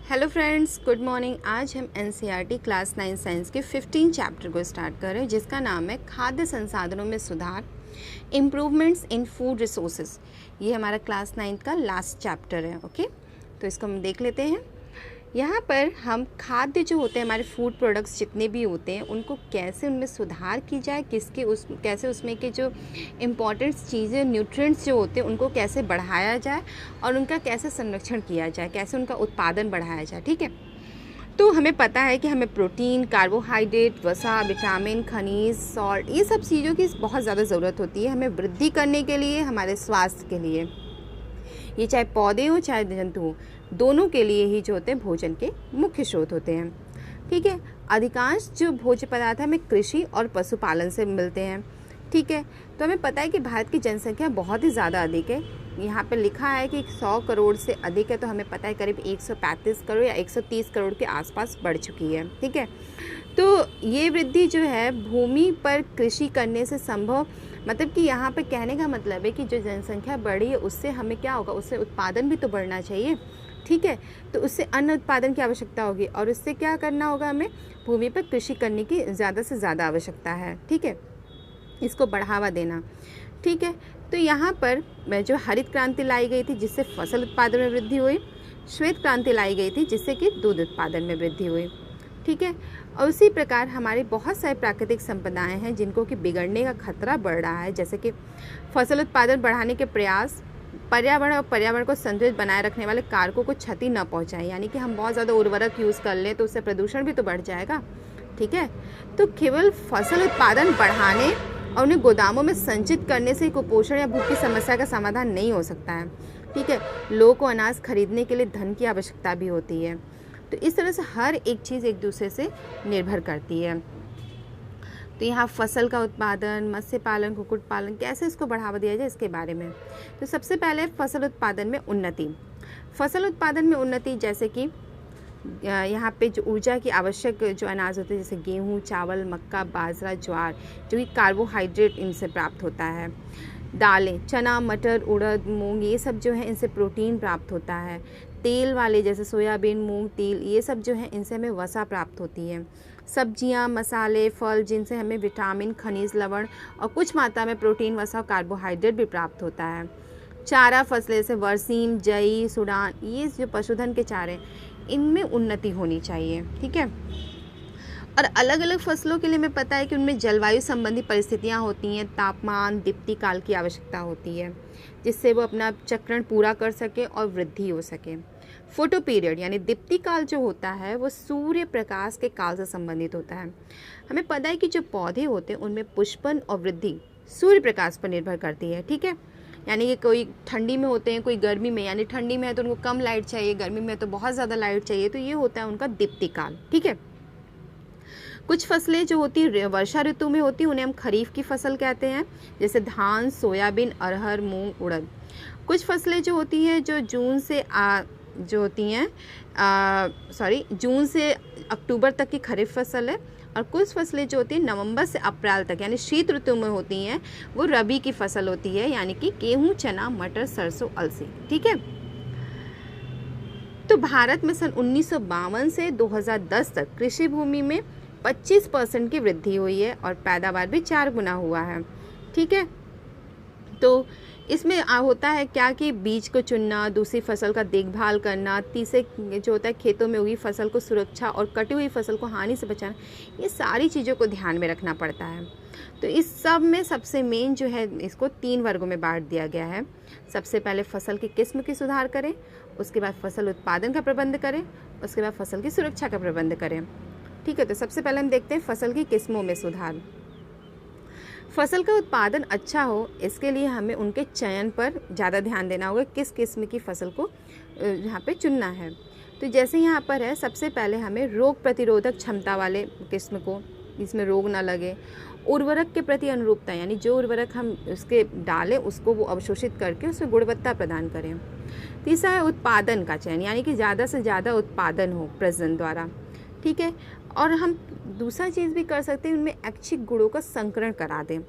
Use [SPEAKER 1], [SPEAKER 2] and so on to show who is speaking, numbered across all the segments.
[SPEAKER 1] Hello friends, good morning. आज हम NCERT class 9 science के 15 चैप्टर को स्टार्ट कर रहे हैं, जिसका नाम है खाद्य संसाधनों में सुधार, इम्प्रूवमेंट्स इन फूड रिसोर्सेज। ये हमारा क्लास 9 का लास्ट चैप्टर है। ओके, तो इसको हम देख लेते हैं। यहाँ पर हम खाद्य जो होते हैं, हमारे फूड प्रोडक्ट्स जितने भी होते हैं, उनको कैसे उनमें सुधार की जाए, कैसे उसमें के जो इम्पॉर्टेंट चीज़ें, न्यूट्रिएंट्स जो होते हैं, उनको कैसे बढ़ाया जाए और उनका कैसे संरक्षण किया जाए, कैसे उनका उत्पादन बढ़ाया जाए। ठीक है, तो हमें पता है कि हमें प्रोटीन, कार्बोहाइड्रेट, वसा, विटामिन, खनिज, सॉल्ट, ये सब चीज़ों की बहुत ज़्यादा ज़रूरत होती है हमें वृद्धि करने के लिए, हमारे स्वास्थ्य के लिए। ये चाहे पौधे हों चाहे जंतु हों, दोनों के लिए ही जो होते हैं भोजन के मुख्य स्रोत होते हैं। ठीक है, अधिकांश जो भोज्य पदार्थ हमें कृषि और पशुपालन से मिलते हैं। ठीक है, तो हमें पता है कि भारत की जनसंख्या बहुत ही ज़्यादा अधिक है। यहाँ पर लिखा है कि 100 करोड़ से अधिक है, तो हमें पता है करीब 135 करोड़ या 130 करोड़ के आसपास बढ़ चुकी है। ठीक है, तो ये वृद्धि जो है भूमि पर कृषि करने से संभव, मतलब कि यहाँ पे कहने का मतलब है कि जो जनसंख्या बढ़ी है उससे हमें क्या होगा, उससे उत्पादन भी तो बढ़ना चाहिए। ठीक है, तो उससे अन्न उत्पादन की आवश्यकता होगी और उससे क्या करना होगा, हमें भूमि पर कृषि करने की ज़्यादा से ज़्यादा आवश्यकता है। ठीक है, इसको बढ़ावा देना। ठीक है, तो यहाँ पर जो हरित क्रांति लाई गई थी जिससे फसल उत्पादन में वृद्धि हुई, श्वेत क्रांति लाई गई थी जिससे कि दूध उत्पादन में वृद्धि हुई। ठीक है, और उसी प्रकार हमारी बहुत सारी प्राकृतिक संपदाएं हैं जिनको कि बिगड़ने का खतरा बढ़ रहा है, जैसे कि फसल उत्पादन बढ़ाने के प्रयास पर्यावरण को संतुलित बनाए रखने वाले कारकों को क्षति न पहुंचाए, यानी कि हम बहुत ज़्यादा उर्वरक यूज़ कर लें तो उससे प्रदूषण भी तो बढ़ जाएगा। ठीक है, तो केवल फसल उत्पादन बढ़ाने और उन्हें गोदामों में संचित करने से कुपोषण या भूख की समस्या का समाधान नहीं हो सकता है। ठीक है, लोगों को अनाज खरीदने के लिए धन की आवश्यकता भी होती है। तो इस तरह से हर एक चीज़ एक दूसरे से निर्भर करती है। तो यहाँ फसल का उत्पादन, मत्स्य पालन, कुक्कुट पालन, कैसे इसको बढ़ावा दिया जाए इसके बारे में। तो सबसे पहले फसल उत्पादन में उन्नति। फसल उत्पादन में उन्नति जैसे कि यहाँ पे जो ऊर्जा की आवश्यक जो अनाज होते हैं, जैसे गेहूँ, चावल, मक्का, बाजरा, ज्वार, जो कि कार्बोहाइड्रेट इनसे प्राप्त होता है। दालें, चना, मटर, उड़द, मूंग, ये सब जो है इनसे प्रोटीन प्राप्त होता है। तेल वाले जैसे सोयाबीन, मूंग, तिल, ये सब जो है इनसे हमें वसा प्राप्त होती है। सब्जियां, मसाले, फल, जिनसे हमें विटामिन, खनिज, लवण और कुछ मात्रा में प्रोटीन, वसा और कार्बोहाइड्रेट भी प्राप्त होता है। चारा फसलें जैसे बरसीम, जई, सुडान, ये जो पशुधन के चारे, इनमें उन्नति होनी चाहिए। ठीक है, और अलग अलग फसलों के लिए हमें पता है कि उनमें जलवायु संबंधी परिस्थितियां होती हैं, तापमान, दीप्ति काल की आवश्यकता होती है, जिससे वो अपना चक्रण पूरा कर सके और वृद्धि हो सके। फोटो पीरियड यानी दीप्ति काल जो होता है वो सूर्य प्रकाश के काल से संबंधित होता है। हमें पता है कि जो पौधे होते हैं उनमें पुष्पन और वृद्धि सूर्य प्रकाश पर निर्भर करती है। ठीक है, यानी कि कोई ठंडी में होते हैं, कोई गर्मी में, यानी ठंडी में है तो उनको कम लाइट चाहिए, गर्मी में तो बहुत ज़्यादा लाइट चाहिए, तो ये होता है उनका दीप्ति काल। ठीक है, कुछ फसलें जो होती है वर्षा ऋतु में होती हैं, उन्हें हम खरीफ की फसल कहते हैं, जैसे धान, सोयाबीन, अरहर, मूंग, उड़द। कुछ फसलें जो होती हैं जो जून से अक्टूबर तक की खरीफ फसल है, और कुछ फसलें जो होती हैं नवंबर से अप्रैल तक यानी शीत ऋतु में होती हैं, वो रबी की फसल होती है, यानी कि गेहूँ, चना, मटर, सरसों, अलसी। ठीक है, तो भारत में सन 1952 से 2010 तक कृषि भूमि में 25% की वृद्धि हुई है और पैदावार भी 4 गुना हुआ है। ठीक है, तो इसमें होता है क्या कि बीज को चुनना, दूसरी फसल का देखभाल करना, तीसरे जो होता है खेतों में उगी फसल को सुरक्षा और कटी हुई फसल को हानि से बचाना, ये सारी चीज़ों को ध्यान में रखना पड़ता है। तो इस सब में सबसे मेन जो है, इसको 3 वर्गों में बांट दिया गया है। सबसे पहले फसल की किस्म की सुधार करें, उसके बाद फसल उत्पादन का प्रबंध करें, उसके बाद फसल की सुरक्षा का प्रबंध करें। ठीक है, तो सबसे पहले हम देखते हैं फसल की किस्मों में सुधार। फसल का उत्पादन अच्छा हो, इसके लिए हमें उनके चयन पर ज़्यादा ध्यान देना होगा, किस किस्म की फसल को यहाँ पे चुनना है। तो जैसे यहाँ पर है, सबसे पहले हमें रोग प्रतिरोधक क्षमता वाले किस्म को, जिसमें रोग ना लगे, उर्वरक के प्रति अनुरूपता, यानी जो उर्वरक हम उसके डालें उसको वो अवशोषित करके उसमें गुणवत्ता प्रदान करें। तीसरा है उत्पादन का चयन, यानी कि ज़्यादा से ज़्यादा उत्पादन हो प्रजनन द्वारा। ठीक है, और हम दूसरा चीज़ भी कर सकते हैं, उनमें ऐच्छिक गुणों का संकरण करा दें।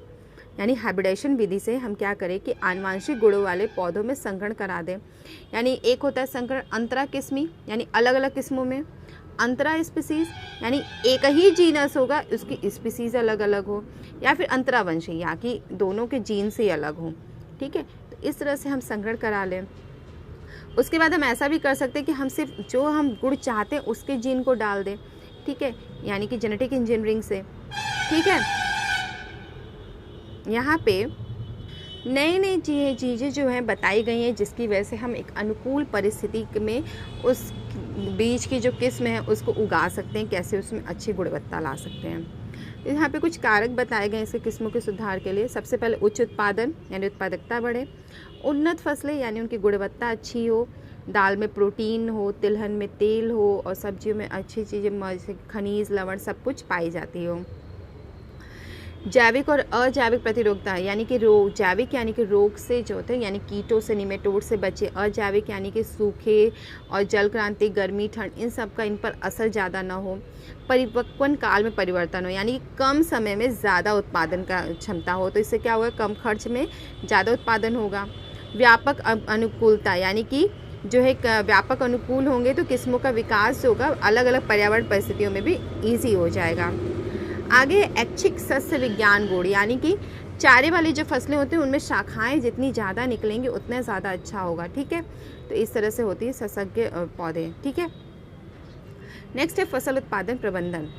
[SPEAKER 1] यानी हाइब्रिडेशन विधि से हम क्या करें कि आनुवांशिक गुणों वाले पौधों में संकरण करा दें। यानी एक होता है संकरण अंतरा किस्मी, यानी अलग अलग किस्मों में, अंतरा स्पीसीज यानी एक ही जीनस होगा उसकी स्पीसीज अलग अलग हो, या फिर अंतरावंशी या कि दोनों के जीन से अलग हो। ठीक है, तो इस तरह से हम संकरण करा लें। उसके बाद हम ऐसा भी कर सकते हैं कि हम सिर्फ जो हम गुड़ चाहते हैं उसके जीन को डाल दें। ठीक है, यानी कि जेनेटिक इंजीनियरिंग से। ठीक है, यहाँ पे नई नई चीज़ें जो हैं बताई गई हैं जिसकी वजह से हम एक अनुकूल परिस्थिति में उस बीज की जो किस्म है उसको उगा सकते हैं, कैसे उसमें अच्छी गुणवत्ता ला सकते हैं। यहाँ पे कुछ कारक बताए गए इसके किस्मों के सुधार के लिए। सबसे पहले उच्च उत्पादन यानी उत्पादकता बढ़े, उन्नत फसलें यानी उनकी गुणवत्ता अच्छी हो, दाल में प्रोटीन हो, तिलहन में तेल हो और सब्जियों में अच्छी चीज़ें जैसे खनिज लवण सब कुछ पाई जाती हो। जैविक और अजैविक प्रतिरोधकता यानी कि रोग, जैविक यानी कि रोग से जो होते हैं यानी कीटों से निमेटोड से बचे, अजैविक यानी कि सूखे और जल क्रांति, गर्मी ठंड इन सब का इन पर असर ज़्यादा ना हो, परिपक्वन काल में परिवर्तन हो यानी कम समय में ज़्यादा उत्पादन का क्षमता हो, तो इससे क्या होगा कम खर्च में ज़्यादा उत्पादन होगा। व्यापक अनुकूलता यानी कि जो है व्यापक अनुकूल होंगे तो किस्मों का विकास जो होगा अलग अलग पर्यावरण परिस्थितियों में भी ईजी हो जाएगा। आगे ऐच्छिक सस्य विज्ञान गुण यानी कि चारे वाली जो फसलें होती हैं उनमें शाखाएं जितनी ज़्यादा निकलेंगी उतना ज़्यादा अच्छा होगा। ठीक है, तो इस तरह से होती है सशज्ञ पौधे। ठीक है, नेक्स्ट है फसल उत्पादन प्रबंधन।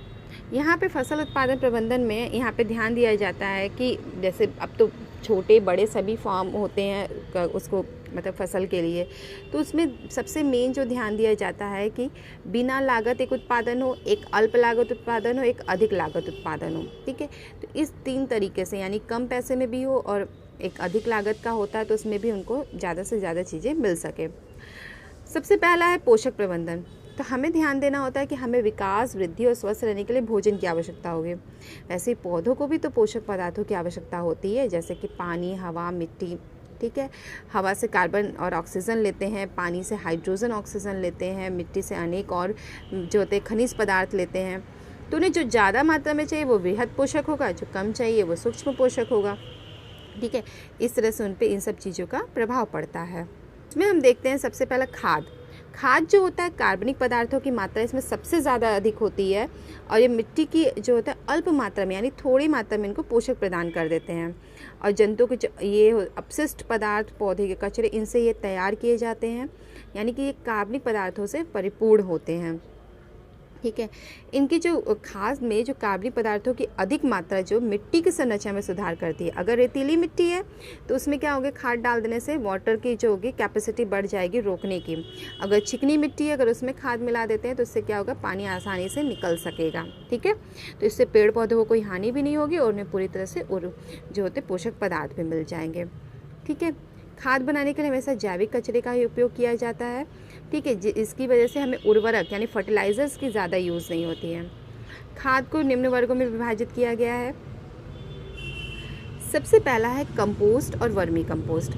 [SPEAKER 1] यहाँ पे फसल उत्पादन प्रबंधन में यहाँ पे ध्यान दिया जाता है कि जैसे अब तो छोटे बड़े सभी फार्म होते हैं उसको मतलब फसल के लिए, तो उसमें सबसे मेन जो ध्यान दिया जाता है कि बिना लागत एक उत्पादन हो, एक अल्प लागत उत्पादन हो, एक अधिक लागत उत्पादन हो। ठीक है, तो इस 3 तरीके से यानी कम पैसे में भी हो और एक अधिक लागत का होता है तो उसमें भी उनको ज़्यादा से ज़्यादा चीज़ें मिल सके। सबसे पहला है पोषक प्रबंधन। तो हमें ध्यान देना होता है कि हमें विकास, वृद्धि और स्वस्थ रहने के लिए भोजन की आवश्यकता होगी। वैसे ही पौधों को भी तो पोषक पदार्थों की आवश्यकता होती है, जैसे कि पानी, हवा, मिट्टी। ठीक है, हवा से कार्बन और ऑक्सीजन लेते हैं, पानी से हाइड्रोजन ऑक्सीजन लेते हैं, मिट्टी से अनेक और जो होते हैं खनिज पदार्थ लेते हैं। तो उन्हें जो ज़्यादा मात्रा में चाहिए वो वृहद पोषक होगा, जो कम चाहिए वो सूक्ष्म पोषक होगा। ठीक है, इस तरह से उन पर इन सब चीज़ों का प्रभाव पड़ता है। इसमें हम देखते हैं सबसे पहला खाद जो होता है कार्बनिक पदार्थों की मात्रा इसमें सबसे ज़्यादा अधिक होती है और ये मिट्टी की जो होता है अल्प मात्रा में यानी थोड़ी मात्रा में इनको पोषक प्रदान कर देते हैं। और जंतुओं के जो ये अपशिष्ट पदार्थ, पौधे के कचरे, इनसे ये तैयार किए जाते हैं यानी कि ये कार्बनिक पदार्थों से परिपूर्ण होते हैं। ठीक है, इनकी जो खाद में जो कार्बनिक पदार्थों की अधिक मात्रा जो मिट्टी की संरचना में सुधार करती है। अगर रेतीली मिट्टी है तो उसमें क्या होगा, खाद डाल देने से वाटर की जो होगी कैपेसिटी बढ़ जाएगी रोकने की। अगर चिकनी मिट्टी है अगर उसमें खाद मिला देते हैं तो इससे क्या होगा, पानी आसानी से निकल सकेगा। ठीक है, तो इससे पेड़ पौधों को कोई हानि भी नहीं होगी और उन्हें पूरी तरह से जो होते पोषक पदार्थ भी मिल जाएंगे। ठीक है, खाद बनाने के लिए हमेशा जैविक कचरे का ही उपयोग किया जाता है। ठीक है, इसकी वजह से हमें उर्वरक यानी फर्टिलाइजर्स की ज़्यादा यूज़ नहीं होती है। खाद को निम्न वर्गों में विभाजित किया गया है। सबसे पहला है कंपोस्ट और वर्मी कंपोस्ट।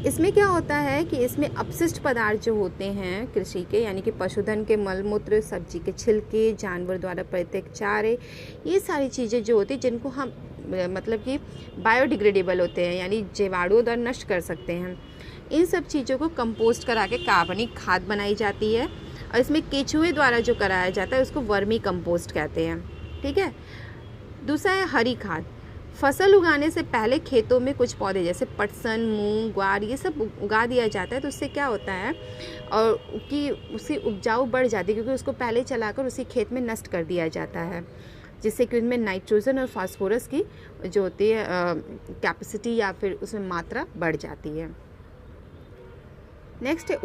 [SPEAKER 1] इसमें क्या होता है कि इसमें अपशिष्ट पदार्थ जो होते हैं कृषि के यानी कि पशुधन के मलमूत्र, सब्जी के छिलके, जानवर द्वारा परित्यक्त चारे, ये सारी चीज़ें जो होती हैं जिनको हम मतलब कि बायोडिग्रेडेबल होते हैं यानी जीवाणुओं द्वारा नष्ट कर सकते हैं, इन सब चीज़ों को कंपोस्ट करा के कार्बनिक खाद बनाई जाती है। और इसमें केचुए द्वारा जो कराया जाता है उसको वर्मी कंपोस्ट कहते हैं। ठीक है, दूसरा है हरी खाद। फसल उगाने से पहले खेतों में कुछ पौधे जैसे पटसन, मूंग, ग्वार ये सब उगा दिया जाता है, तो उससे क्या होता है और कि उसकी उपजाऊ बढ़ जाती है क्योंकि उसको पहले चलाकर उसी खेत में नष्ट कर दिया जाता है, जिससे कि उनमें नाइट्रोजन और फास्फोरस की जो होती है कैपेसिटी या फिर उसमें मात्रा बढ़ जाती है। नेक्स्ट है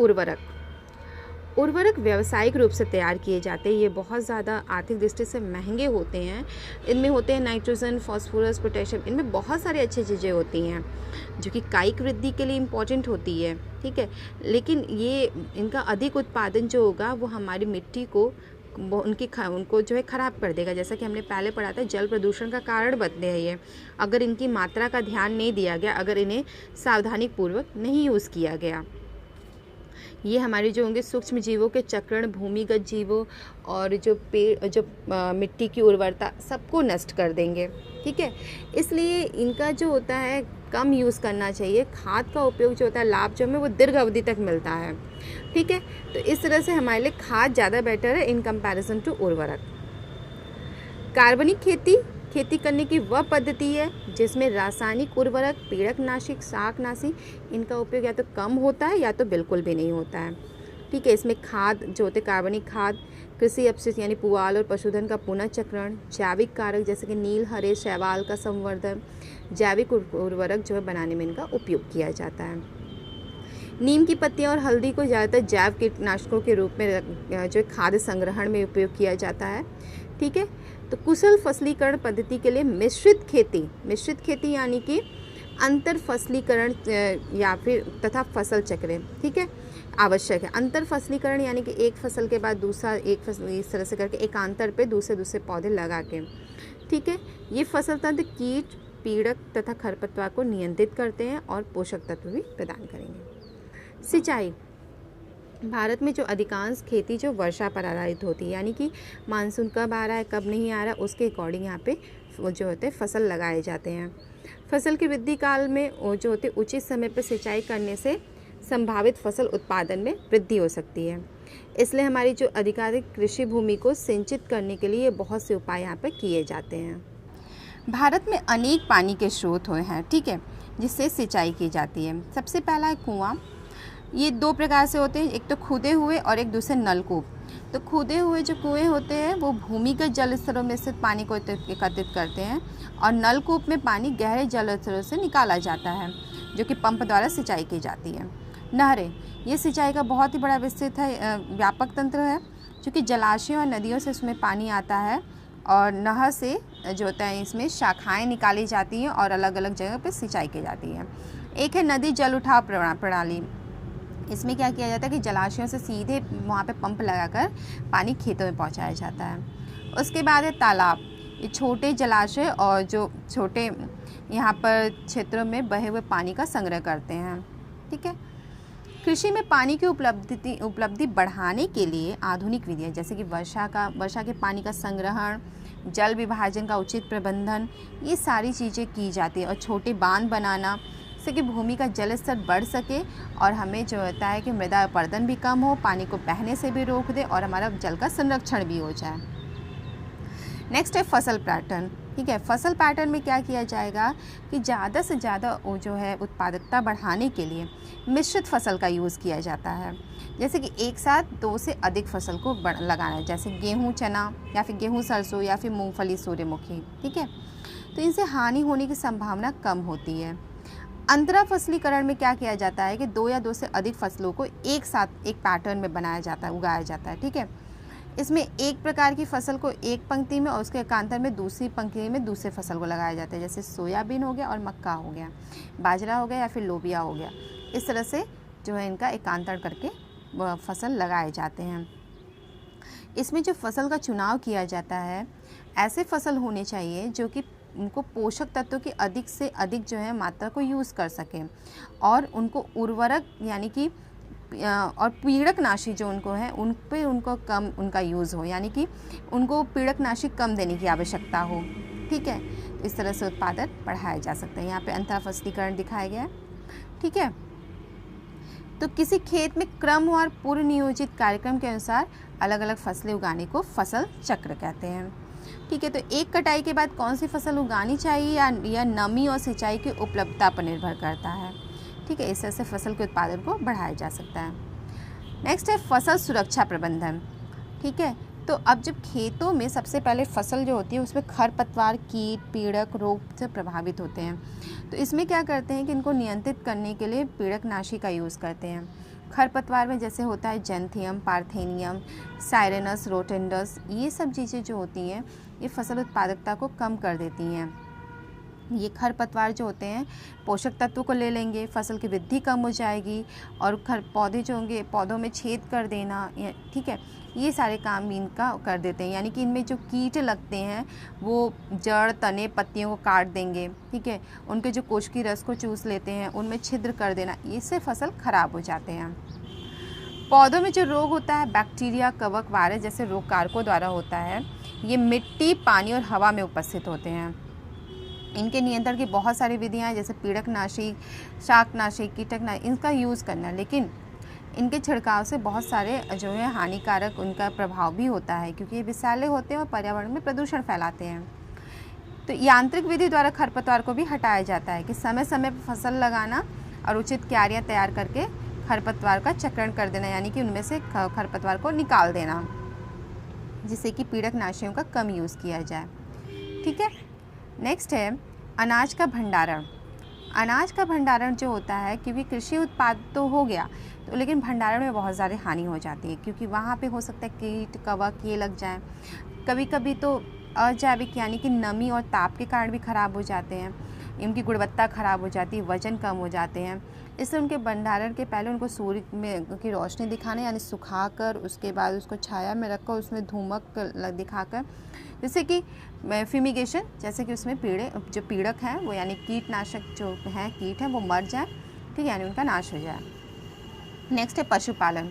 [SPEAKER 1] उर्वरक व्यावसायिक रूप से तैयार किए जाते हैं। ये बहुत ज़्यादा आर्थिक दृष्टि से महंगे होते हैं। इनमें होते हैं नाइट्रोजन, फास्फोरस, पोटेशियम, इनमें बहुत सारी अच्छी चीज़ें होती हैं जो कि कायिक वृद्धि के लिए इम्पॉर्टेंट होती है। ठीक है, लेकिन ये इनका अधिक उत्पादन जो होगा वो हमारी मिट्टी को उनको जो है ख़राब कर देगा। जैसा कि हमने पहले पढ़ा था, जल प्रदूषण का कारण बनते हैं ये, अगर इनकी मात्रा का ध्यान नहीं दिया गया, अगर इन्हें सावधानीपूर्वक नहीं यूज़ किया गया। ये हमारे जो होंगे सूक्ष्म जीवों के चक्रण, भूमिगत जीवों और जो मिट्टी की उर्वरता सबको नष्ट कर देंगे। ठीक है, इसलिए इनका जो होता है कम यूज़ करना चाहिए। खाद का उपयोग जो होता है, लाभ जो हमें वो दीर्घ अवधि तक मिलता है। ठीक है, तो इस तरह से हमारे लिए खाद ज़्यादा बेटर है इन कंपैरिजन टू उर्वरक। कार्बनिक खेती करने की वह पद्धति है जिसमें रासायनिक उर्वरक, पीड़कनाशी, शाकनाशी इनका उपयोग या तो कम होता है या तो बिल्कुल भी नहीं होता है। ठीक है, इसमें खाद जो होते कार्बनिक खाद, कृषि अपशिष्ट यानी पुआल और पशुधन का पुनर्चक्रण, जैविक कारक जैसे कि नील, हरे, शैवाल का संवर्धन, जैविक उर्वरक जो है बनाने में इनका उपयोग किया जाता है। नीम की पत्तियां और हल्दी को ज़्यादातर जैव कीटनाशकों के रूप में जो खाद्य संग्रहण में उपयोग किया जाता है। ठीक है, तो कुशल फसलीकरण पद्धति के लिए मिश्रित खेती यानी कि अंतर फसलीकरण या फिर तथा फसल चक्र, ठीक है, आवश्यक है। अंतर फसलीकरण यानी कि एक फसल के बाद दूसरा, एक फसल इस तरह से करके एकांतर पे दूसरे पौधे लगा के। ठीक है, ये फसल तंत्र कीट, पीड़क तथा खरपतवार को नियंत्रित करते हैं और पोषक तत्व भी प्रदान करेंगे। सिंचाई, भारत में जो अधिकांश खेती जो वर्षा पर आधारित होती है, यानी कि मानसून कब आ रहा है कब नहीं आ रहा है उसके अकॉर्डिंग यहाँ पे वो जो होते हैं फसल लगाए जाते हैं। फसल के वृद्धि काल में वो जो होते उचित समय पर सिंचाई करने से संभावित फसल उत्पादन में वृद्धि हो सकती है। इसलिए हमारी जो आधिकारिक कृषि भूमि को सिंचित करने के लिए बहुत से उपाय यहाँ पर किए जाते हैं। भारत में अनेक पानी के स्रोत हुए हैं, ठीक है, जिससे सिंचाई की जाती है। सबसे पहला है कुआं। ये दो प्रकार से होते हैं, एक तो खुदे हुए और एक दूसरे नलकूप। तो खुदे हुए जो कुएं होते हैं वो भूमिगत जल स्तरों में स्थित पानी को एकत्रित करते हैं और नलकूप में पानी गहरे जल स्तरों से निकाला जाता है जो कि पंप द्वारा सिंचाई की जाती है। नहरें, ये सिंचाई का बहुत ही बड़ा विस्तृत है व्यापक तंत्र है, क्योंकि जलाशयों और नदियों से इसमें पानी आता है और नहर से जो होता है इसमें शाखाएं निकाली जाती हैं और अलग अलग जगह पर सिंचाई की जाती है। एक है नदी जल उठाव प्रणाली। इसमें क्या किया जाता है कि जलाशयों से सीधे वहाँ पे पंप लगाकर पानी खेतों में पहुँचाया जाता है। उसके बाद है तालाब। ये छोटे जलाशय और जो छोटे यहाँ पर क्षेत्रों में बहे हुए पानी का संग्रह करते हैं। ठीक है, कृषि में पानी की उपलब्धि बढ़ाने के लिए आधुनिक विधियाँ जैसे कि वर्षा के पानी का संग्रहण, जल विभाजन का उचित प्रबंधन, ये सारी चीज़ें की जाती है। और छोटे बांध बनाना जिससे कि भूमि का जल स्तर बढ़ सके और हमें जो होता है कि मृदा अपरदन भी कम हो, पानी को बहने से भी रोक दे और हमारा जल का संरक्षण भी हो जाए। नेक्स्ट है फसल पैटर्न। ठीक है, फसल पैटर्न में क्या किया जाएगा कि ज़्यादा से ज़्यादा जो है उत्पादकता बढ़ाने के लिए मिश्रित फसल का यूज़ किया जाता है। जैसे कि एक साथ 2 से अधिक फसल को लगाना है, जैसे गेहूँ चना या फिर गेहूँ सरसों या फिर मूंगफली सूर्यमुखी। ठीक है, तो इनसे हानि होने की संभावना कम होती है। अंतरा फसलीकरण में क्या किया जाता है कि 2 या 2 से अधिक फसलों को एक साथ एक पैटर्न में उगाया जाता है। ठीक है, इसमें एक प्रकार की फसल को एक पंक्ति में और उसके एकांतर में दूसरी पंक्ति में दूसरे फसल को लगाया जाता है, जैसे सोयाबीन हो गया और मक्का हो गया, बाजरा हो गया या फिर लोबिया हो गया। इस तरह से जो है इनका एकांतर करके फसल लगाए जाते हैं। इसमें जो फसल का चुनाव किया जाता है, ऐसे फसल होने चाहिए जो कि उनको पोषक तत्वों की अधिक से अधिक जो है मात्रा को यूज़ कर सकें और उनको उर्वरक यानी कि और पीड़कनाशी जो उनको है उन पे उनको कम उनका यूज़ हो, यानी कि उनको पीड़कनाशी कम देने की आवश्यकता हो। ठीक है, इस तरह से उत्पादन बढ़ाया जा सकता है। यहाँ पे अंतर फसलीकरण दिखाया गया है। ठीक है, तो किसी खेत में क्रम और पूर्व नियोजित कार्यक्रम के अनुसार अलग अलग फसलें उगाने को फसल चक्र कहते हैं। ठीक है, तो एक कटाई के बाद कौन सी फसल उगानी चाहिए या नमी और सिंचाई की उपलब्धता पर निर्भर करता है। ठीक है, इस तरह से फसल के उत्पादन को बढ़ाया जा सकता है। नेक्स्ट है फसल सुरक्षा प्रबंधन। ठीक है, तो अब जब खेतों में सबसे पहले फसल जो होती है उसमें खरपतवार, कीट, पीड़क, रोग से प्रभावित होते हैं, तो इसमें क्या करते हैं कि इनको नियंत्रित करने के लिए पीड़कनाशी का यूज़ करते हैं। खरपतवार में जैसे होता है जेंथियम, पार्थेनियम, साइरेनस, रोटेंडस, ये सब चीज़ें जो होती हैं ये फसल उत्पादकता को कम कर देती हैं। ये खरपतवार जो होते हैं पोषक तत्वों को ले लेंगे, फसल की वृद्धि कम हो जाएगी और पौधे जो होंगे पौधों में छेद कर देना, ठीक है, ये सारे काम इनका कर देते हैं। यानी कि इनमें जो कीट लगते हैं वो जड़, तने, पत्तियों को काट देंगे। ठीक है, उनके जो कोशिकीय रस को चूस लेते हैं, उनमें छिद्र कर देना, इससे फसल खराब हो जाते हैं। पौधों में जो रोग होता है बैक्टीरिया, कवक, वायरस जैसे रोग कारकों द्वारा होता है। ये मिट्टी, पानी और हवा में उपस्थित होते हैं। इनके नियंत्रण की बहुत सारी विधियां हैं, जैसे पीड़कनाशी, शाकनाशी, कीटकनाशी, इनका यूज़ करना। लेकिन इनके छिड़काव से बहुत सारे जो है हानिकारक उनका प्रभाव भी होता है, क्योंकि ये विषैले होते हैं और पर्यावरण में प्रदूषण फैलाते हैं। तो यांत्रिक विधि द्वारा खरपतवार को भी हटाया जाता है कि समय समय पर फसल लगाना और उचित क्यारियाँ तैयार करके खरपतवार का चक्रण कर देना, यानी कि उनमें से खरपतवार को निकाल देना, जिससे कि पीड़कनाशियों का कम यूज़ किया जाए। ठीक है। नेक्स्ट है अनाज का भंडारण। अनाज का भंडारण जो होता है, क्योंकि कृषि उत्पाद तो हो गया तो लेकिन भंडारण में बहुत ज़्यादा हानि हो जाती है, क्योंकि वहाँ पे हो सकता है कीट, कवक ये लग जाएं। कभी कभी तो अजैविक यानी कि नमी और ताप के कारण भी ख़राब हो जाते हैं, इनकी गुणवत्ता ख़राब हो जाती है, वज़न कम हो जाते हैं। इसलिए उनके भंडारण के पहले उनको सूर्य में की रोशनी दिखाने, यानी सुखाकर उसके बाद उसको छाया में रखकर उसमें धूमक दिखाकर, जैसे कि फ्यूमिगेशन, जैसे कि उसमें जो पीड़क हैं वो यानी कीटनाशक जो हैं, कीट हैं वो मर जाए, ठीक है, यानी उनका नाश हो जाए। नेक्स्ट है पशुपालन।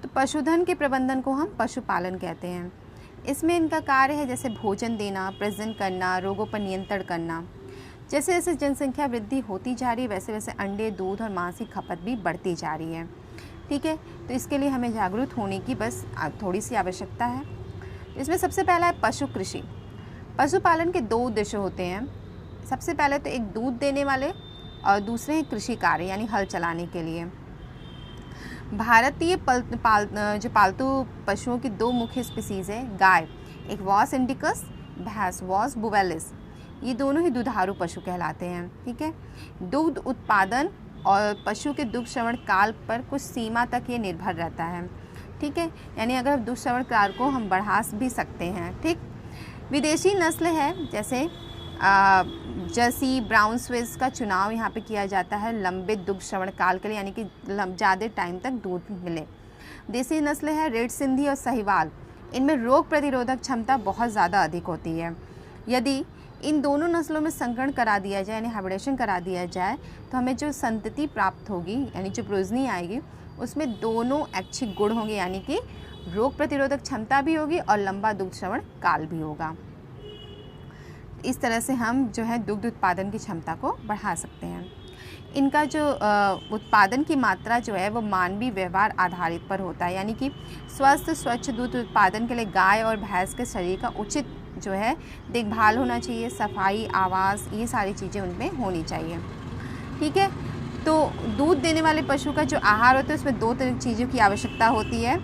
[SPEAKER 1] तो पशुधन के प्रबंधन को हम पशुपालन कहते हैं। इसमें इनका कार्य है जैसे भोजन देना, प्रजनन करना, रोगों पर नियंत्रण करना। जैसे जैसे जनसंख्या वृद्धि होती जा रही है वैसे वैसे अंडे, दूध और मांस की खपत भी बढ़ती जा रही है। ठीक है, तो इसके लिए हमें जागरूक होने की बस थोड़ी सी आवश्यकता है। इसमें सबसे पहला है पशु कृषि। पशुपालन के दो उद्देश्य होते हैं। सबसे पहले तो एक दूध देने वाले और दूसरे हैं कृषि कार्य यानी हल चलाने के लिए। भारतीय जो पालतू पशुओं की दो मुख्य स्पीसीज़ है, गाय एक वॉस इंडिकस, भैंस वॉस बुवेलिस। ये दोनों ही दुधारू पशु कहलाते हैं। ठीक है, दुग्ध उत्पादन और पशु के दुग्ध श्रवण काल पर कुछ सीमा तक ये निर्भर रहता है। ठीक है, यानी अगर दुग्ध श्रवण काल को हम बढ़ा भी सकते हैं। ठीक, विदेशी नस्ल है जैसे जर्सी, ब्राउन स्विस का चुनाव यहाँ पे किया जाता है लंबे दुग्ध श्रवण काल के लिए, यानी कि ज़्यादा टाइम तक दूध मिले। देसी नस्ल है रेड सिंधी और साहिवाल। इनमें रोग प्रतिरोधक क्षमता बहुत ज़्यादा अधिक होती है। यदि इन दोनों नस्लों में संकरण करा दिया जाए यानी हाइब्रिडेशन करा दिया जाए तो हमें जो संतति प्राप्त होगी यानी जो प्रोजनी आएगी उसमें दोनों ऐच्छिक गुण होंगे, यानी कि रोग प्रतिरोधक क्षमता भी होगी और लंबा दुग्ध श्रवण काल भी होगा। इस तरह से हम जो है दुग्ध उत्पादन की क्षमता को बढ़ा सकते हैं। इनका जो उत्पादन की मात्रा जो है वो मानवीय व्यवहार आधारित पर होता है, यानी कि स्वस्थ स्वच्छ दूध उत्पादन के लिए गाय और भैंस के शरीर का उचित जो है देखभाल होना चाहिए, सफाई, आवास, ये सारी चीज़ें उनमें होनी चाहिए। ठीक है, तो दूध देने वाले पशु का जो आहार होता है उसमें दो तरह की चीज़ों की आवश्यकता होती है।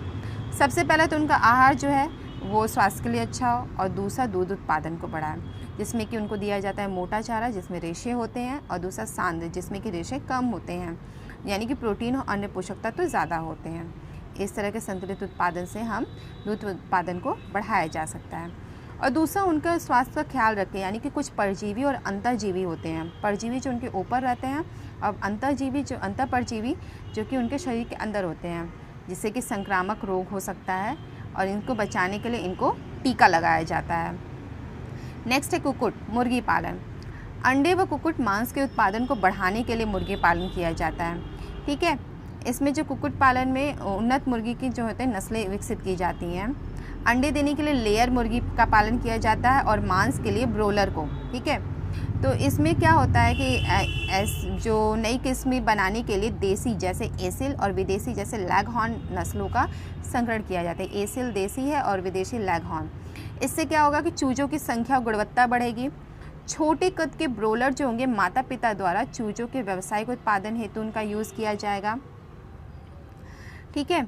[SPEAKER 1] सबसे पहले तो उनका आहार जो है वो स्वास्थ्य के लिए अच्छा हो और दूसरा दूध उत्पादन को बढ़ाए, जिसमें कि उनको दिया जाता है मोटा चारा जिसमें रेशे होते हैं और दूसरा सांद्र जिसमें कि रेशे कम होते हैं, यानी कि प्रोटीन और अन्य पोषक तत्व तो ज़्यादा होते हैं। इस तरह के संतुलित उत्पादन से हम दूध उत्पादन को बढ़ाया जा सकता है। और दूसरा उनका स्वास्थ्य का ख्याल रखें, यानी कि कुछ परजीवी और अंतरजीवी होते हैं। परजीवी जो उनके ऊपर रहते हैं और अंतरपरजीवी जो कि उनके शरीर के अंदर होते हैं, जिससे कि संक्रामक रोग हो सकता है और इनको बचाने के लिए इनको टीका लगाया जाता है। नेक्स्ट है कुक्कुट मुर्गी पालन। अंडे व कुक्कुट मांस के उत्पादन को बढ़ाने के लिए मुर्गी पालन किया जाता है। ठीक है, इसमें जो कुक्कुट पालन में उन्नत मुर्गी की जो होते हैं नस्लें विकसित की जाती हैं। अंडे देने के लिए लेयर मुर्गी का पालन किया जाता है और मांस के लिए ब्रोलर को। ठीक है, तो इसमें क्या होता है कि जो नई किस्में बनाने के लिए देसी जैसे एसिल और विदेशी जैसे लैगहॉर्न नस्लों का संकरण किया जाता है। एसिल देसी है और विदेशी लैगहॉर्न। इससे क्या होगा कि चूजों की संख्या और गुणवत्ता बढ़ेगी। छोटे कद के ब्रोलर जो होंगे माता पिता द्वारा चूजों के व्यावसायिक उत्पादन हेतु उनका यूज़ किया जाएगा। ठीक है,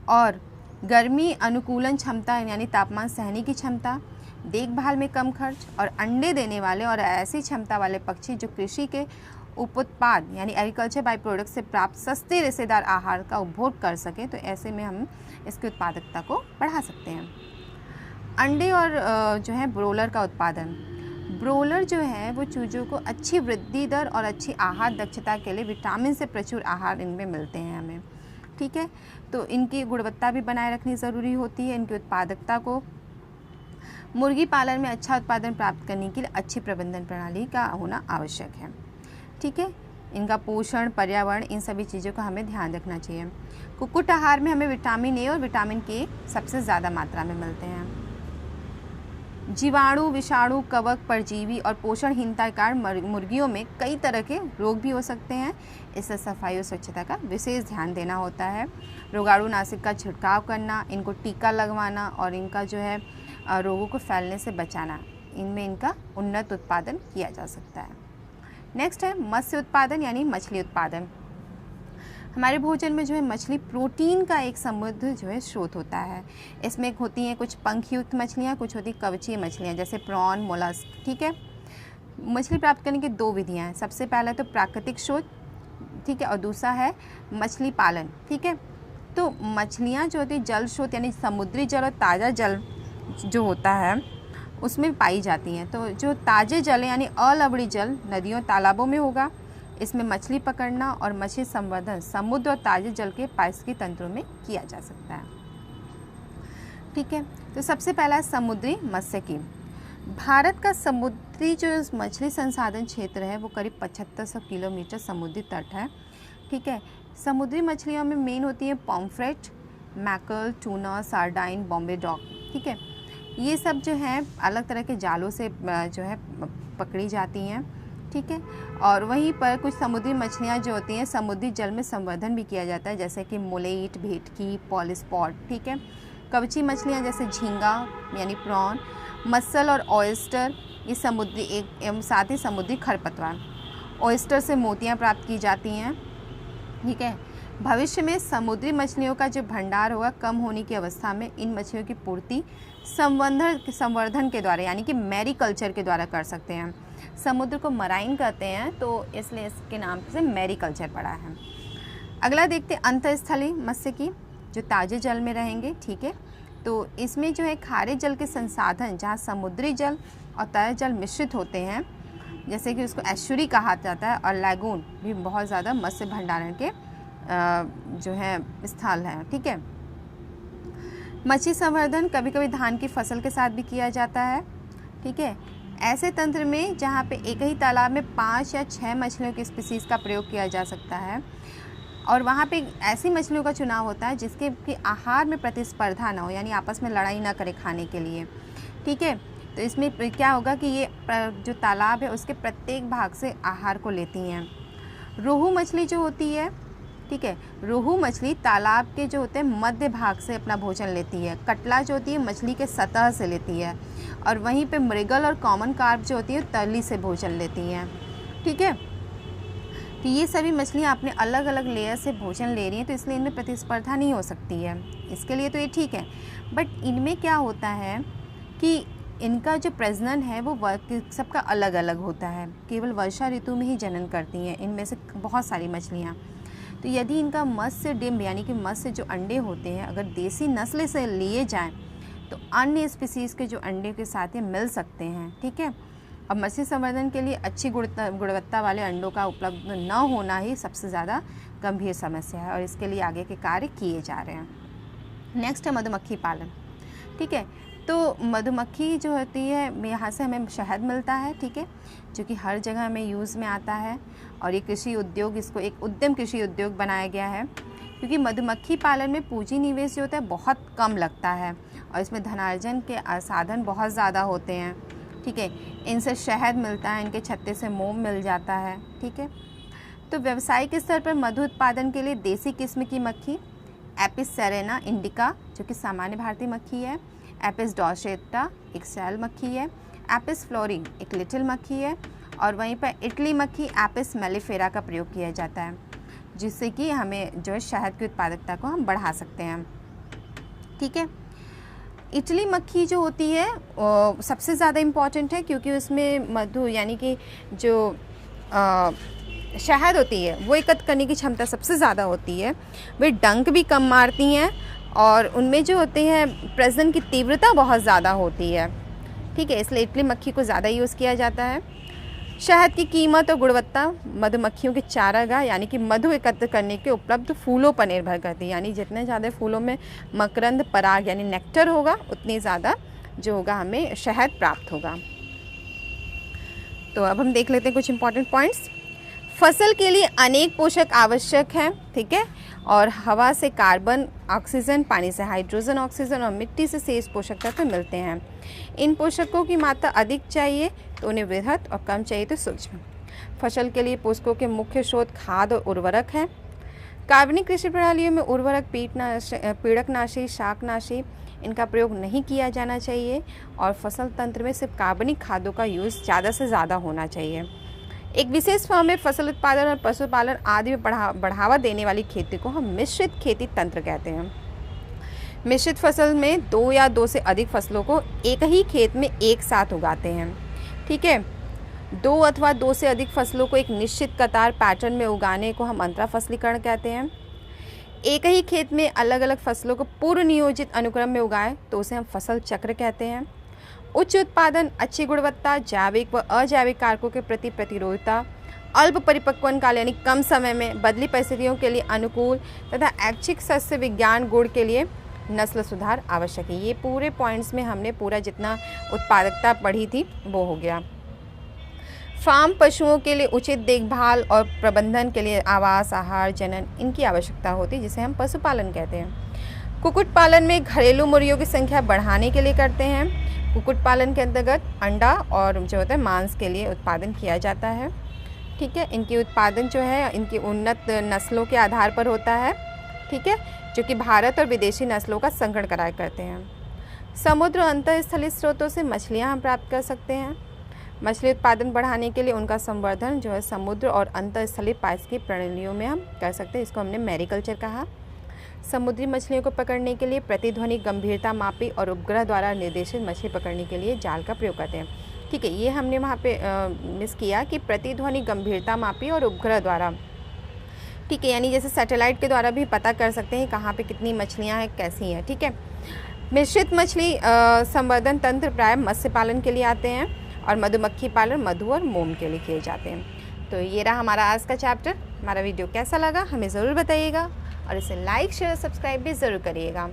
[SPEAKER 1] और गर्मी अनुकूलन क्षमता यानी तापमान सहने की क्षमता, देखभाल में कम खर्च और अंडे देने वाले और ऐसी क्षमता वाले पक्षी जो कृषि के उपउत्पाद यानी एग्रीकल्चर बाई प्रोडक्ट से प्राप्त सस्ते रेशेदार आहार का उपभोग कर सकें, तो ऐसे में हम इसकी उत्पादकता को बढ़ा सकते हैं। अंडे और जो है ब्रोलर का उत्पादन। ब्रोलर जो है वो चूजों को अच्छी वृद्धि दर और अच्छी आहार दक्षता के लिए विटामिन से प्रचुर आहार इनमें मिलते हैं हमें। ठीक है, तो इनकी गुणवत्ता भी बनाए रखनी ज़रूरी होती है। इनकी उत्पादकता को मुर्गी पालन में अच्छा उत्पादन प्राप्त करने के लिए अच्छी प्रबंधन प्रणाली का होना आवश्यक है। ठीक है, इनका पोषण, पर्यावरण, इन सभी चीज़ों का हमें ध्यान रखना चाहिए। कुक्कुट आहार में हमें विटामिन ए और विटामिन के सबसे ज़्यादा मात्रा में मिलते हैं। जीवाणु, विषाणु, कवक, परजीवी और पोषणहीनता के कारण मुर्गियों में कई तरह के रोग भी हो सकते हैं। इससे सफाई और स्वच्छता का विशेष ध्यान देना होता है। रोगाणुनाशक का छिड़काव करना, इनको टीका लगवाना और इनका जो है रोगों को फैलने से बचाना, इनमें इनका उन्नत उत्पादन किया जा सकता है। नेक्स्ट है मत्स्य उत्पादन यानी मछली उत्पादन। हमारे भोजन में जो है मछली प्रोटीन का एक समृद्ध जो है स्रोत होता है। इसमें होती हैं कुछ पंखयुक्त मछलियाँ, कुछ होती कवचीय मछलियाँ जैसे प्रॉन, मोलस्क। ठीक है, मछली प्राप्त करने की 2 विधियाँ हैं। सबसे पहला तो प्राकृतिक स्रोत, ठीक है, और दूसरा है मछली पालन। ठीक है, तो मछलियाँ जो होती है जल स्रोत यानी समुद्री जल और ताज़ा जल जो होता है उसमें पाई जाती हैं। तो जो ताज़े जल यानी अलवड़ी जल नदियों, तालाबों में होगा, इसमें मछली पकड़ना और मछली संवर्धन समुद्र और ताजे जल के पारिस्थितिकी तंत्रों में किया जा सकता है। ठीक है, तो सबसे पहला है समुद्री मत्स्यिकी। भारत का समुद्री जो मछली संसाधन क्षेत्र है वो करीब 7500 किलोमीटर समुद्री तट है। ठीक है, समुद्री मछलियों में मेन होती है pomfret, mackerel, tuna, sardine, Bombay duck. ठीक है, ये सब जो है अलग तरह के जालों से जो है पकड़ी जाती हैं। ठीक है, और वहीं पर कुछ समुद्री मछलियाँ जो होती हैं समुद्री जल में संवर्धन भी किया जाता है, जैसे कि मोलेट, भेटकी, पॉलिस्पॉट। ठीक है, कवची मछलियाँ जैसे झींगा यानी प्रॉन, मसल और ऑयस्टर, ये समुद्री एवं साथ ही समुद्री खरपतवार। ऑयस्टर से मोतियाँ प्राप्त की जाती हैं। ठीक है, भविष्य में समुद्री मछलियों का जो भंडार होगा कम होने की अवस्था में इन मछलियों की पूर्ति संवर्धन के द्वारा यानी कि मैरीकल्चर के द्वारा कर सकते हैं। समुद्र को मराइन कहते हैं तो इसलिए इसके नाम से मैरीकल्चर पड़ा है। अगला देखते हैं अंतःस्थलीय मत्स्यिकी, जो ताजे जल में रहेंगे। ठीक है, तो इसमें जो है खारे जल के संसाधन जहाँ समुद्री जल और तय जल मिश्रित होते हैं, जैसे कि उसको एस्चुरी कहा जाता है, और लैगून भी बहुत ज़्यादा मत्स्य भंडारण के जो है स्थल हैं। ठीक है, मछली संवर्धन कभी कभी धान की फसल के साथ भी किया जाता है। ठीक है, ऐसे तंत्र में जहाँ पे एक ही तालाब में 5 या 6 मछलियों की स्पीसीज़ का प्रयोग किया जा सकता है, और वहाँ पे ऐसी मछलियों का चुनाव होता है जिसके कि आहार में प्रतिस्पर्धा ना हो, यानी आपस में लड़ाई ना करे खाने के लिए। ठीक है, तो इसमें क्या होगा कि ये जो तालाब है उसके प्रत्येक भाग से आहार को लेती हैं। रोहू मछली जो होती है, ठीक है, रोहू मछली तालाब के जो होते हैं मध्य भाग से अपना भोजन लेती है। कटला जो होती है मछली के सतह से लेती है, और वहीं पे मृगल और कॉमन कार्प जो होती है तली से भोजन लेती हैं। ठीक है, तो ये सभी मछलियाँ अपने अलग अलग लेयर से भोजन ले रही हैं, तो इसलिए इनमें प्रतिस्पर्धा नहीं हो सकती है। इसके लिए तो ये ठीक है, बट इनमें क्या होता है कि इनका जो प्रजनन है वो सबका अलग अलग होता है। केवल वर्षा ऋतु में ही जनन करती हैं इनमें से बहुत सारी मछलियाँ। तो यदि इनका मत्स्य डिम्ब यानी कि मत्स्य जो अंडे होते हैं अगर देसी नस्ल से लिए जाएं तो अन्य स्पीसीज़ के जो अंडे के साथ ये मिल सकते हैं। ठीक है, अब मत्स्य संवर्धन के लिए अच्छी गुणवत्ता वाले अंडों का उपलब्ध न होना ही सबसे ज़्यादा गंभीर समस्या है, और इसके लिए आगे के कार्य किए जा रहे हैं। नेक्स्ट है मधुमक्खी पालन। ठीक है, तो मधुमक्खी जो होती है यहाँ से हमें शहद मिलता है। ठीक है, जो कि हर जगह में यूज़ में आता है, और ये कृषि उद्योग, इसको एक उद्यम कृषि उद्योग बनाया गया है, क्योंकि मधुमक्खी पालन में पूंजी निवेश जो होता है बहुत कम लगता है, और इसमें धनार्जन के साधन बहुत ज़्यादा होते हैं। ठीक है, इनसे शहद मिलता है, इनके छत्ते से मोम मिल जाता है। ठीक है, तो व्यावसायिक स्तर पर मधु उत्पादन के लिए देसी किस्म की मक्खी एपिस सेरेना इंडिका जो कि सामान्य भारतीय मक्खी है, एपिस डॉर्सेटा एक सैल मक्खी है, एपिस फ्लोरी एक लिटिल मक्खी है, और वहीं पर इटली मक्खी एपिस मेलिफेरा का प्रयोग किया जाता है, जिससे कि हमें जो है शहद की उत्पादकता को हम बढ़ा सकते हैं। ठीक है, इटली मक्खी जो होती है सबसे ज़्यादा इम्पॉर्टेंट है, क्योंकि उसमें मधु यानी कि जो शहद होती है वो एकत्र करने की क्षमता सबसे ज़्यादा होती है। वे डंक भी कम मारती हैं, और उनमें जो होते हैं प्रजनन की तीव्रता बहुत ज़्यादा होती है। ठीक है, इसलिए इटली मक्खी को ज़्यादा यूज़ किया जाता है। शहद की कीमत और गुणवत्ता मधुमक्खियों के चारागाह यानी कि मधु एकत्र करने के उपलब्ध फूलों पर निर्भर करती है, यानी जितने ज़्यादा फूलों में मकरंद पराग यानी नेक्टर होगा उतनी ज़्यादा जो होगा हमें शहद प्राप्त होगा। तो अब हम देख लेते हैं कुछ इंपॉर्टेंट पॉइंट्स। फसल के लिए अनेक पोषक आवश्यक हैं, ठीक है, और हवा से कार्बन, ऑक्सीजन, पानी से हाइड्रोजन, ऑक्सीजन और मिट्टी से शेष पोषक तत्व मिलते हैं। इन पोषकों की मात्रा अधिक चाहिए तो उन्हें वृहद और कम चाहिए तो सूक्ष्म। फसल के लिए पोषकों के मुख्य स्रोत खाद और उर्वरक हैं। कार्बनिक कृषि प्रणालियों में उर्वरक, पीड़कनाशी, शाकनाशी इनका प्रयोग नहीं किया जाना चाहिए और फसल तंत्र में सिर्फ कार्बनिक खादों का यूज़ ज़्यादा से ज़्यादा होना चाहिए। एक विशेष फॉर्म में फसल उत्पादन और पशुपालन आदि में बढ़ावा देने वाली खेती को हम मिश्रित खेती तंत्र कहते हैं। मिश्रित फसल में 2 या 2 से अधिक फसलों को एक ही खेत में एक साथ उगाते हैं, ठीक है। 2 अथवा 2 से अधिक फसलों को एक निश्चित कतार पैटर्न में उगाने को हम अंतरा फसलीकरण कहते हैं। एक ही खेत में अलग अलग फसलों को पूर्व नियोजित अनुक्रम में उगाएं तो उसे हम फसल चक्र कहते हैं। उच्च उत्पादन, अच्छी गुणवत्ता, जैविक व अजैविक कारकों के प्रति प्रतिरोधता, अल्प परिपक्वन काल यानी कम समय में बदली परिस्थितियों के लिए अनुकूल तथा ऐच्छिक सस्य विज्ञान गुण के लिए नस्ल सुधार आवश्यक है। ये पूरे पॉइंट्स में हमने पूरा जितना उत्पादकता पढ़ी थी वो हो गया। फार्म पशुओं के लिए उचित देखभाल और प्रबंधन के लिए आवास, आहार, जनन इनकी आवश्यकता होती है, जिसे हम पशुपालन कहते हैं। कुक्कुट पालन में घरेलू मुर्गियों की संख्या बढ़ाने के लिए करते हैं। कुक्कुट पालन के अंतर्गत अंडा और जो होता है मांस के लिए उत्पादन किया जाता है, ठीक है। इनकी उत्पादन जो है इनकी उन्नत नस्लों के आधार पर होता है, ठीक है, जो कि भारत और विदेशी नस्लों का संकरण कराया करते हैं। समुद्र और अंतःस्थलीय स्रोतों से मछलियाँ हम प्राप्त कर सकते हैं। मछली उत्पादन बढ़ाने के लिए उनका संवर्धन जो है समुद्र और अंतःस्थलीय पारिस्थितिकी प्रणालियों में हम कर सकते हैं। इसको हमने मैरीकल्चर कहा। समुद्री मछलियों को पकड़ने के लिए प्रतिध्वनि गंभीरता मापी और उपग्रह द्वारा निर्देशित मछली पकड़ने के लिए जाल का प्रयोग करते हैं, ठीक है। ये हमने वहाँ पे मिस किया कि प्रतिध्वनि गंभीरता मापी और उपग्रह द्वारा, ठीक है, यानी जैसे सैटेलाइट के द्वारा भी पता कर सकते हैं कहाँ पे कितनी मछलियाँ हैं, कैसी हैं, ठीक है। मिश्रित मछली संवर्धन तंत्र प्राय मत्स्य पालन के लिए आते हैं और मधुमक्खी पालन मधु और मोम के लिए किए जाते हैं। तो ये रहा हमारा आज का चैप्टर। हमारा वीडियो कैसा लगा हमें ज़रूर बताइएगा और इसे लाइक, शेयर, सब्सक्राइब भी ज़रूर करिएगा।